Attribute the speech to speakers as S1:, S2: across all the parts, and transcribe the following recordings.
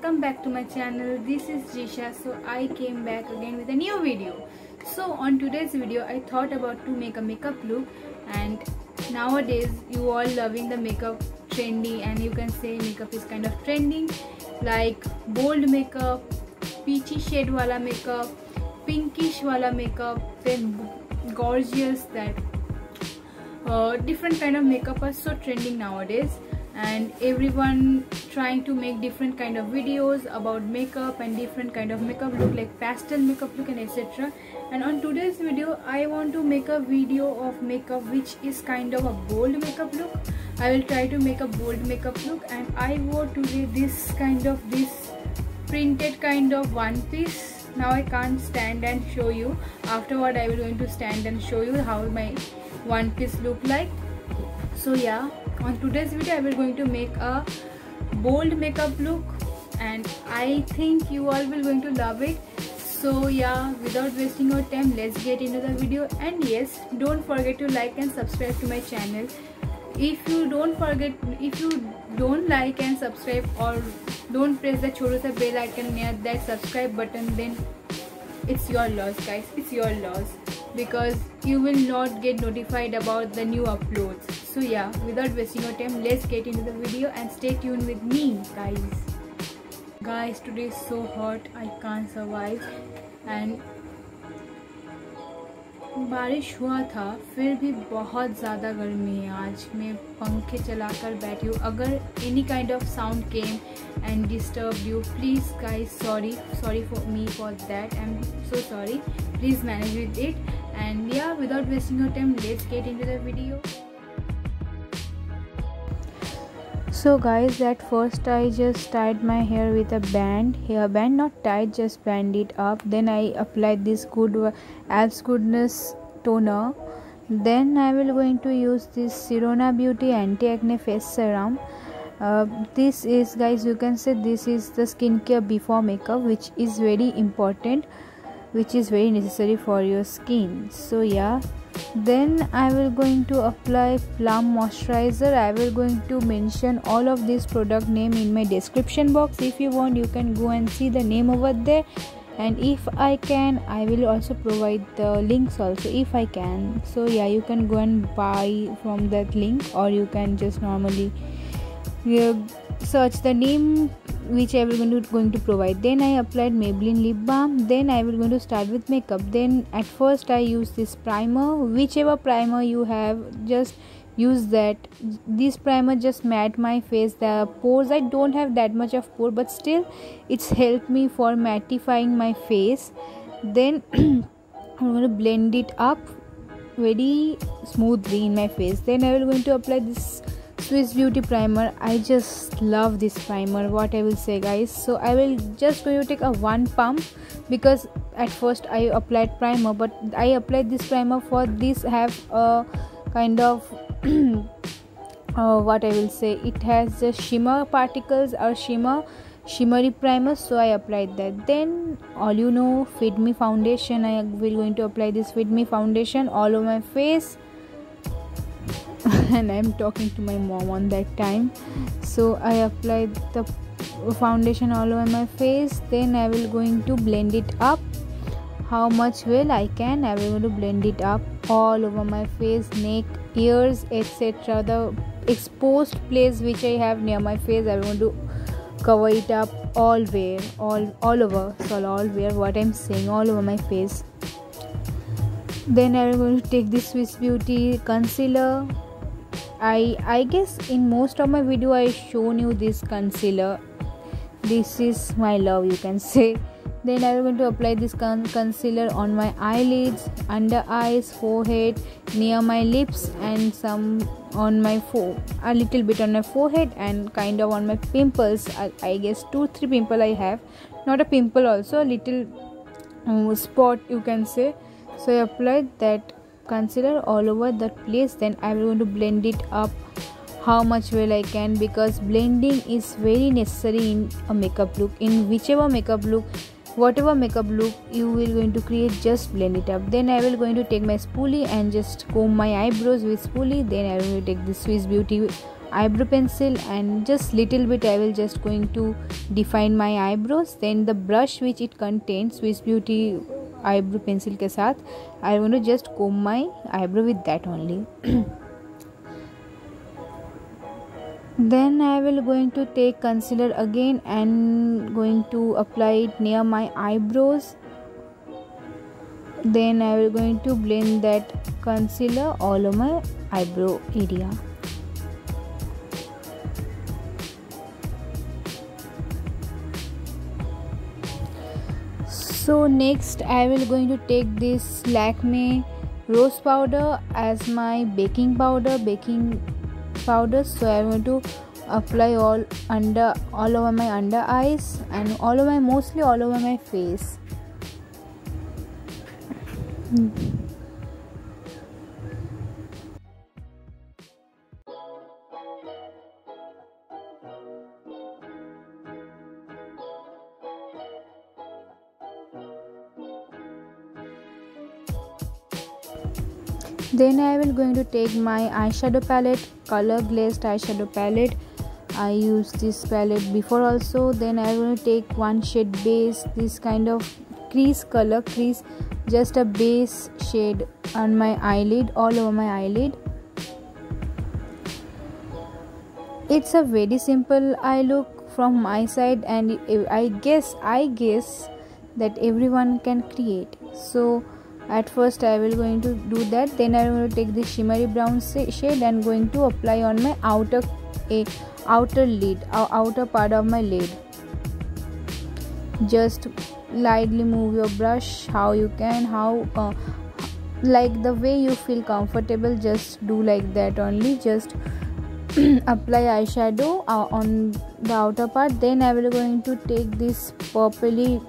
S1: welcome back to my channel. This is Jisha. So I came back again with a new video. So on today's video I thought about to make a makeup look, and nowadays you all loving the makeup trendy, and you can say makeup is kind of trending, like bold makeup, peachy shade wala makeup, pinkish wala makeup, then gorgeous, that different kind of makeup are so trending nowadays, and everyone trying to make different kind of videos about makeup and different kind of makeup look, like pastel makeup look and etc. And on today's video I want to make a video of makeup which is kind of a bold makeup look. I will try to make a bold makeup look, and I wore today this printed kind of one piece. Now I can't stand and show you. Afterward I will going to stand and show you how my one piece look like. So yeah, on today's video I will going to make a bold makeup look, and I think you all will going to love it. So yeah, without wasting your time, let's get into the video. And yes, don't forget to like and subscribe to my channel. If you don't like and subscribe, or don't press the chotu sa bell icon near that subscribe button, then it's your loss guys, it's your loss, because you will not get notified about the new uploads. So yeah, without wasting your time, let's get into the video and stay tuned with me guys. Today is so hot, I can't survive, and बारिश हुआ था फिर भी बहुत ज़्यादा गर्मी है आज. मैं पंखे चलाकर बैठी हूँ. अगर any kind of sound came and disturb you, please guys sorry for me for that. I am so sorry. Please manage with it. And yeah, without wasting your time, let's get into the video. So guys, at first I just tied my hair with a hair band, not tied, just band it up. Then I applied this Abs Goodness toner. Then I will going to use this Sirona Beauty anti-acne face serum. This is, guys, you can say this is the skincare before makeup, which is very important, which is very necessary for your skin. So yeah, then I will going to apply Plum moisturizer. I will going to mention all of this product name in my description box. If you want, you can go and see the name over there, and if I can, I will also provide the links also if I can. So yeah, you can go and buy from that link, or you can just normally search the name which I will going to provide. Then I applied Maybelline lip balm. Then I will going to start with makeup. Then at first I use this primer. Whichever primer you have, just use that. This primer just matte my face, the pores. I don't have that much of pore, but still it's helped me for mattifying my face. Then I'm going to blend it up very smoothly in my face. Then I will going to apply this Swiss Beauty primer. I just love this primer, what I will say guys. So I will just going to take a one pump, because at first I applied primer, but I applied this primer for this have a kind of what I will say, it has the shimmer particles or shimmery primer, so I applied that. Then all you know, Fit Me foundation. I will going to apply this Fit Me foundation all over my face. And I'm talking to my mom on that time. So I applied the foundation all over my face. Then I will going to blend it up how much well I can. I will going to blend it up all over my face, neck, ears, etc. The exposed place which I have near my face, I will going to cover it up all over. So all where, what I'm saying, all over my face. Then I will going to take this Swiss Beauty concealer. I guess in most of my video I shown you this concealer. This is my love, you can say. Then I am going to apply this concealer on my eyelids, under eyes, forehead, near my lips, and some on my a little bit on my forehead, and kind of on my pimples. I guess 2-3 pimples I have. Not a pimple also, a little spot, you can say. So I applied that concealer all over that place. Then I'm going to blend it up how much well I can, because blending is very necessary in a makeup look. In whichever makeup look, whatever makeup look you will going to create, just blend it up. Then I will going to take my spoolie and just comb my eyebrows with spoolie. Then I will take the Swiss Beauty eyebrow pencil and just little bit I will just going to define my eyebrows. Then the brush which it contains, Swiss Beauty eyebrow pencil के साथ, I want to just comb my eyebrow with that only. Then I will going to take concealer again and going to apply it near my eyebrows. Then I will going to blend that concealer all over my eyebrow area. So next I will going to take this Lakme rose powder as my baking powder. So I want to apply all over my under eyes and mostly all over my face. Then I will going to take my eyeshadow palette, color glazed eyeshadow palette. I used this palette before also. Then I will take one shade base, this kind of crease color, just a base shade on my eyelid, all over my eyelid. It's a very simple eye look from my side, and I guess that everyone can create. So at first I will going to do that. Then I will take this shimmery brown shade and going to apply on my outer part of my lid. Just lightly move your brush how you can, like the way you feel comfortable, just do like that only. Just apply eyeshadow on the outer part. Then I will going to take this purpley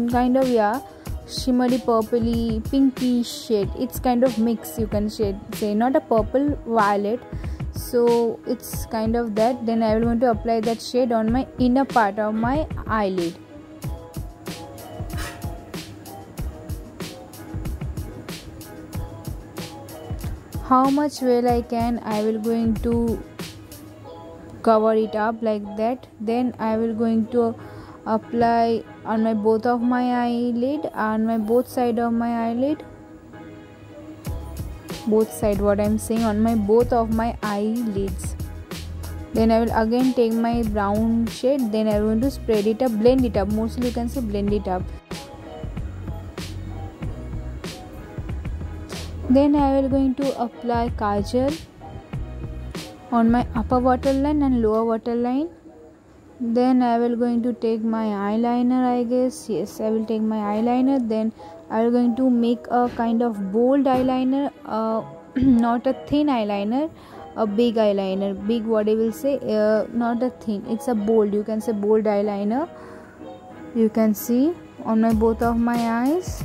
S1: kind of shimmery purpley pinky shade. It's kind of mix, you can say, not a purple violet, so it's kind of that. Then I will going to apply that shade on my inner part of my eyelid. How much well I can, I will going to cover it up like that. Then I will going to apply on my both of my eyelid, on my both side of my eyelid, on my both of my eyelids. Then I will again take my brown shade. Then I will going to spread it up, blend it up, mostly you can say blend it up. Then I will going to apply kajal on my upper waterline and lower waterline. Then I will going to take my eyeliner, I guess. Yes, I will take my eyeliner. Then I will going to make a kind of bold eyeliner, not a thin eyeliner, a big eyeliner. Big, what I will say, not a thin, it's a bold, you can say bold eyeliner. You can see on my both of my eyes.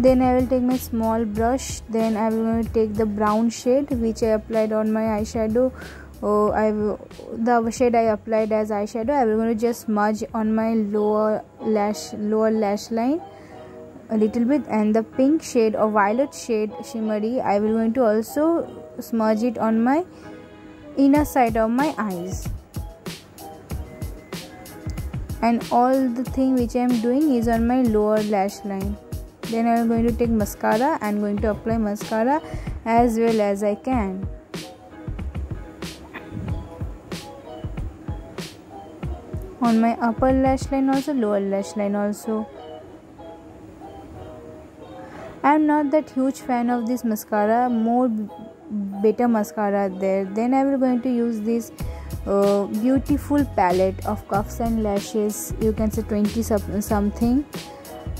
S1: Then I will take my small brush. Then I will going to take the brown shade which I applied on my eyeshadow. The shade I applied as eyeshadow, I will going to just smudge on my lower lash line a little bit. And the pink shade or violet shade shimmery, I will going to also smudge it on my inner side of my eyes. And all the thing which I am doing is on my lower lash line. Then I am going to take mascara and going to apply mascara as well as I can. On my upper lash line also, lower lash line also. I am not that huge fan of this mascara. More better mascara there. Then I will going to use this beautiful palette of Cuffs and Lashes, you can say 20 something,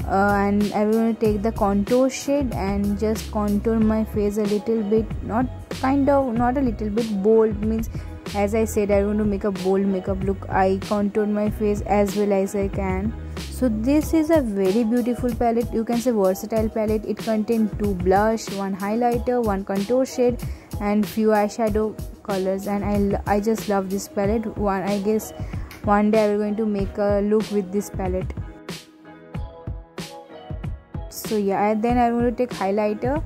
S1: and I will going to take the contour shade and just contour my face a little bit, not a little bit, bold means, as I said, I want to make a bold makeup look. I contour my face as well as I can. So this is a very beautiful palette, you can say versatile palette. It contains 2 blush, 1 highlighter, 1 contour shade and few eyeshadow colors, and I just love this palette. I guess one day I will going to make a look with this palette. So yeah, then I am going to take highlighter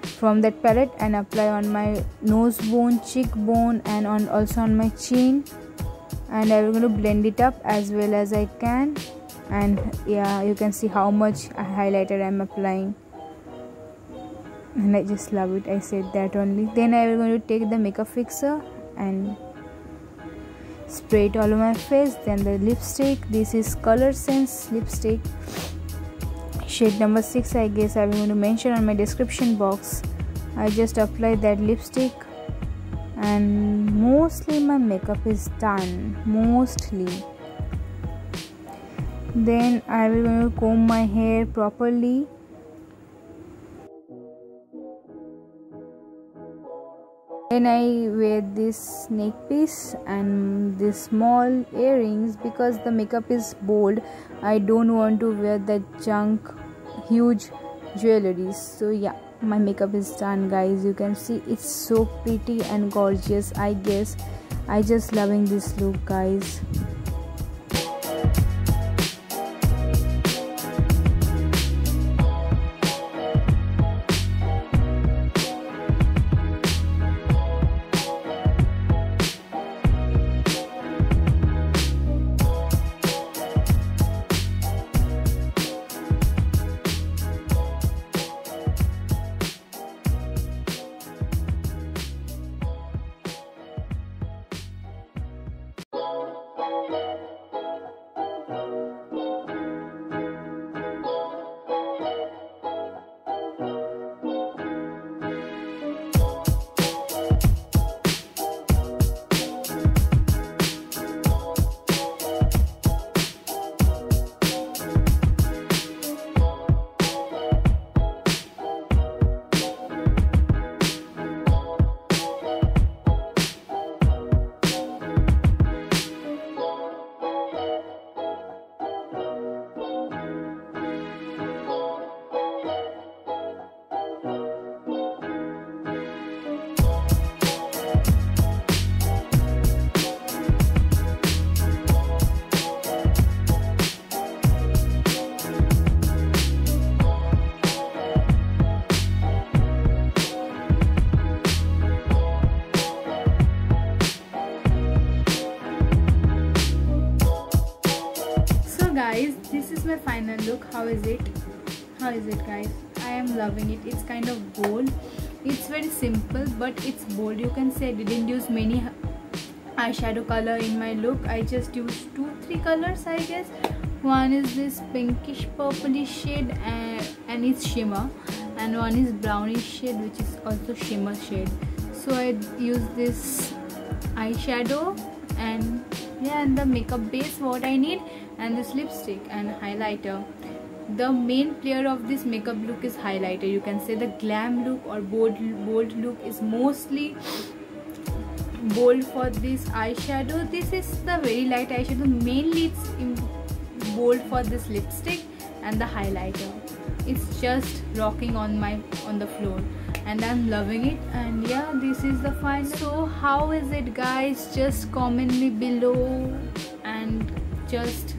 S1: from that palette and apply on my nose bone, cheekbone, and also on my chin, and I will going to blend it up as well as I can. And yeah, you can see how much highlighter I am applying, and I just love it. I said that only. Then I will going to take the makeup fixer and spray it all over my face. Then the lipstick, this is Color Sense lipstick, shade number 6, I guess I will going to mention on my description box. I just applied that lipstick and mostly my makeup is done, mostly. Then I will going to comb my hair properly. Then I wear this neck piece and this small earrings because the makeup is bold. I don't want to wear that junk huge jewelry. So yeah, my makeup is done, guys. You can see it's so pretty and gorgeous. I guess I just loving this look, guys. Guys, this is my final look. How is it guys? I am loving it. It's kind of bold, it's very simple but it's bold. You can say I didn't use many eyeshadow color in my look. I just used 2-3 colors, I guess. One is this pinkish purplish shade and it's shimmer, and one is brownish shade which is also shimmer shade. So I use this eyeshadow and yeah, and the makeup base what I need, and this lipstick and highlighter. The main player of this makeup look is highlighter. You can say the glam look or bold look is mostly bold for this eyeshadow. This is the very light eyeshadow. Mainly it's bold for this lipstick and the highlighter. It's just rocking on the floor and I'm loving it. And yeah, this is the final. So how is it, guys? Just comment me below and just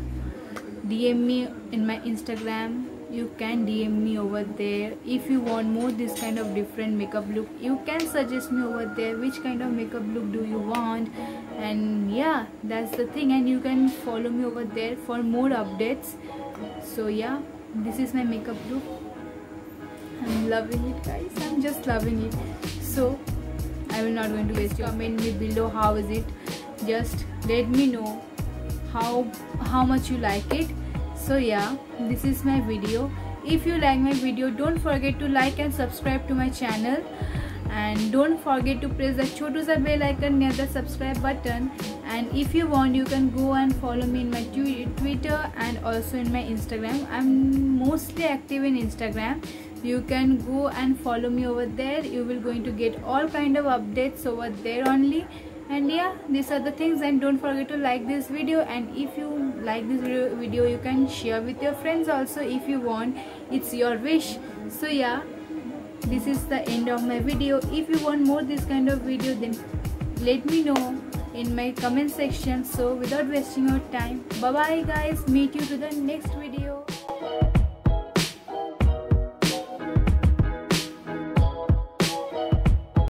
S1: DM me in my Instagram. You can DM me over there. If you want more this kind of different makeup look, you can suggest me over there which kind of makeup look do you want. And yeah, that's the thing, and you can follow me over there for more updates. So yeah, this is my makeup look. I'm loving it, guys. I'm just loving it. So I will not going to waste your comment me below how is it. Just let me know how much you like it. So yeah, this is my video. If you like my video, don't forget to like and subscribe to my channel. and don't forget to press the chotu sa bell icon near the subscribe button. And if you want, you can go and follow me in my Twitter and also in my Instagram. I'm mostly active in Instagram. You can go and follow me over there. You will going to get all kind of updates over there only. And yeah, these are the things. And don't forget to like this video, and if you like this video you can share with your friends also if you want. It's your wish. So yeah, this is the end of my video. If you want more this kind of video, then let me know in my comment section. So without wasting your time, bye bye guys, meet you to the next video.